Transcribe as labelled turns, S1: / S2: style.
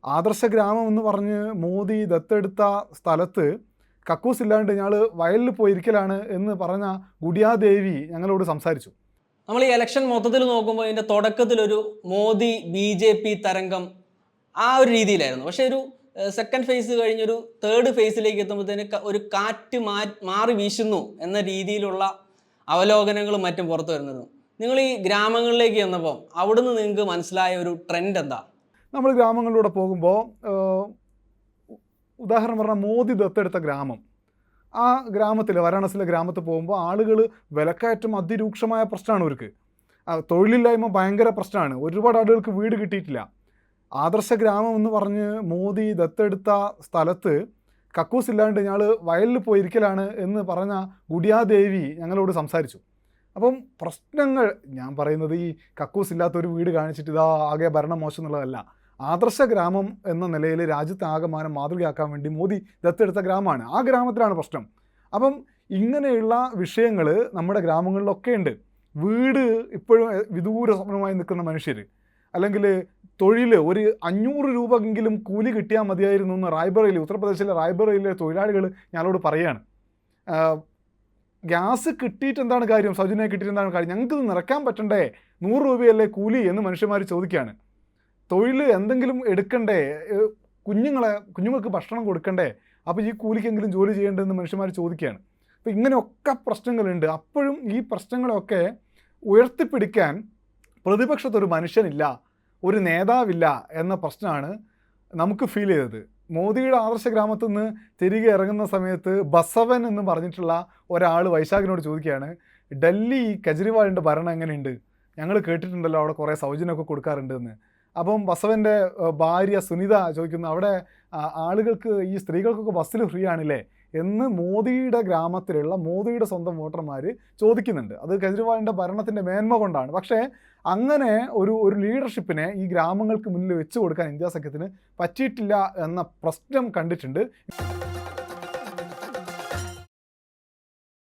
S1: ആദർശ ഗ്രാമം എന്ന് പറഞ്ഞ് മോദി ദത്തെടുത്ത സ്ഥലത്ത് കക്കൂസ് ഇല്ലാണ്ട് ഞങ്ങൾ വയലിൽ പോയിരിക്കലാണ് എന്ന് പറഞ്ഞ ഗുഡിയാദേവി ഞങ്ങളോട് സംസാരിച്ചു.
S2: നമ്മൾ ഈ ഇലക്ഷൻ മൊത്തത്തിൽ നോക്കുമ്പോൾ ഇതിൻ്റെ തുടക്കത്തിലൊരു മോദി BJP തരംഗം ആ ഒരു രീതിയിലായിരുന്നു. പക്ഷേ ഒരു സെക്കൻഡ് ഫേസ് കഴിഞ്ഞൊരു തേർഡ് ഫേസിലേക്ക് എത്തുമ്പോഴത്തേന് ഒരു കാറ്റ് മാറി വീശുന്നു എന്ന രീതിയിലുള്ള അവലോകനങ്ങളും മറ്റും പുറത്തു വരുന്നത്. നിങ്ങൾ ഈ ഗ്രാമങ്ങളിലേക്ക് ചെന്നപ്പോൾ അവിടുന്ന് നിങ്ങൾക്ക് മനസ്സിലായ ഒരു ട്രെൻഡ് എന്താ?
S1: നമ്മൾ ഗ്രാമങ്ങളിലൂടെ പോകുമ്പോൾ ഉദാഹരണം പറഞ്ഞാൽ മോദി ദത്തെടുത്ത ഗ്രാമം, ആ ഗ്രാമത്തിൽ വാരാണസിയിലെ ഗ്രാമത്തിൽ പോകുമ്പോൾ ആളുകൾ വിലക്കയറ്റം അതിരൂക്ഷമായ പ്രശ്നമാണ് അവർക്ക്. തൊഴിലില്ലായ്മ ഭയങ്കര പ്രശ്നമാണ്. ഒരുപാട് ആളുകൾക്ക് വീട് കിട്ടിയിട്ടില്ല. ആദർശ ഗ്രാമം എന്ന് പറഞ്ഞ് മോദി ദത്തെടുത്ത സ്ഥലത്ത് കക്കൂസ് ഇല്ലാണ്ട് ഞങ്ങൾ വയലിൽ പോയിരിക്കലാണ് എന്ന് പറഞ്ഞ ഗുഡിയാദേവി ഞങ്ങളോട് സംസാരിച്ചു. അപ്പം പ്രശ്നങ്ങൾ, ഞാൻ പറയുന്നത് ഈ കക്കൂസ് ഇല്ലാത്തൊരു വീട് കാണിച്ചിട്ട് ഇതാ ആകെ ഭരണം മോശം എന്നുള്ളതല്ല. ആദർശ ഗ്രാമം എന്ന നിലയിൽ രാജ്യത്തെ ആകമാനം മാതൃകയാക്കാൻ വേണ്ടി മോദി ദത്തെടുത്ത ഗ്രാമമാണ്. ആ ഗ്രാമത്തിലാണ് പ്രശ്നം. അപ്പം ഇങ്ങനെയുള്ള വിഷയങ്ങൾ നമ്മുടെ ഗ്രാമങ്ങളിലൊക്കെ ഉണ്ട്. വീട് ഇപ്പോഴും വിദൂര സ്വപ്നമായി നിൽക്കുന്ന മനുഷ്യർ, അല്ലെങ്കിൽ തൊഴിൽ ഒരു 500 രൂപയെങ്കിലും കൂലി കിട്ടിയാൽ മതിയായിരുന്നു എന്ന് റായ്ബറയിൽ, ഉത്തർപ്രദേശിലെ റായ്ബറയിലെ തൊഴിലാളികൾ ഞങ്ങളോട് പറയുകയാണ്. ഗ്യാസ് കിട്ടിയിട്ട് എന്താണ് കാര്യം, സൗജന്യമായി കിട്ടിയിട്ട് എന്താണ് കാര്യം, ഞങ്ങൾക്ക് നിറയ്ക്കാൻ പറ്റണ്ടേ, 100 രൂപയല്ലേ കൂലി എന്ന് മനുഷ്യന്മാർ ചോദിക്കുകയാണ്. തൊഴിൽ എന്തെങ്കിലും എടുക്കണ്ടേ, കുഞ്ഞുങ്ങൾക്ക് ഭക്ഷണം കൊടുക്കണ്ടേ, അപ്പോൾ ഈ കൂലിക്കെങ്കിലും ജോലി ചെയ്യേണ്ടതെന്ന് മനുഷ്യന്മാർ ചോദിക്കുകയാണ്. അപ്പോൾ ഇങ്ങനെയൊക്കെ പ്രശ്നങ്ങളുണ്ട്. അപ്പോഴും ഈ പ്രശ്നങ്ങളൊക്കെ ഉയർത്തിപ്പിടിക്കാൻ പ്രതിപക്ഷത്തൊരു മനുഷ്യനില്ല, ഒരു നേതാവില്ല എന്ന പ്രശ്നമാണ് നമുക്ക് ഫീൽ ചെയ്തത്. മോദിയുടെ ആദർശ ഗ്രാമത്തിൽ നിന്ന് തിരികെ ഇറങ്ങുന്ന സമയത്ത് ബസവൻ എന്ന് പറഞ്ഞിട്ടുള്ള ഒരാൾ വൈശാഖിനോട് ചോദിക്കുകയാണ്, ഡൽഹി കെജ്രിവാളിൻ്റെ ഭരണം എങ്ങനെയുണ്ട്, ഞങ്ങൾ കേട്ടിട്ടുണ്ടല്ലോ അവിടെ കുറേ സൗജന്യമൊക്കെ കൊടുക്കാറുണ്ട് എന്ന്. അപ്പം ബസവൻ്റെ ഭാര്യ സുനിത ചോദിക്കുന്നു, അവിടെ ആളുകൾക്ക്, ഈ സ്ത്രീകൾക്കൊക്കെ ബസ്സിൽ ഫ്രീ ആണില്ലേ എന്ന് മോദിയുടെ ഗ്രാമത്തിലുള്ള മോദിയുടെ സ്വന്തം വോട്ടർമാർ ചോദിക്കുന്നുണ്ട്. അത് കെജ്രിവാളിൻ്റെ ഭരണത്തിൻ്റെ മേന്മ കൊണ്ടാണ്. പക്ഷേ അങ്ങനെ ഒരു ലീഡർഷിപ്പിനെ ഈ ഗ്രാമങ്ങൾക്ക് മുന്നിൽ വെച്ച് കൊടുക്കാൻ ഇന്ത്യ സഖ്യത്തിന് പറ്റിയിട്ടില്ല എന്ന പ്രശ്നം കണ്ടിട്ടുണ്ട്.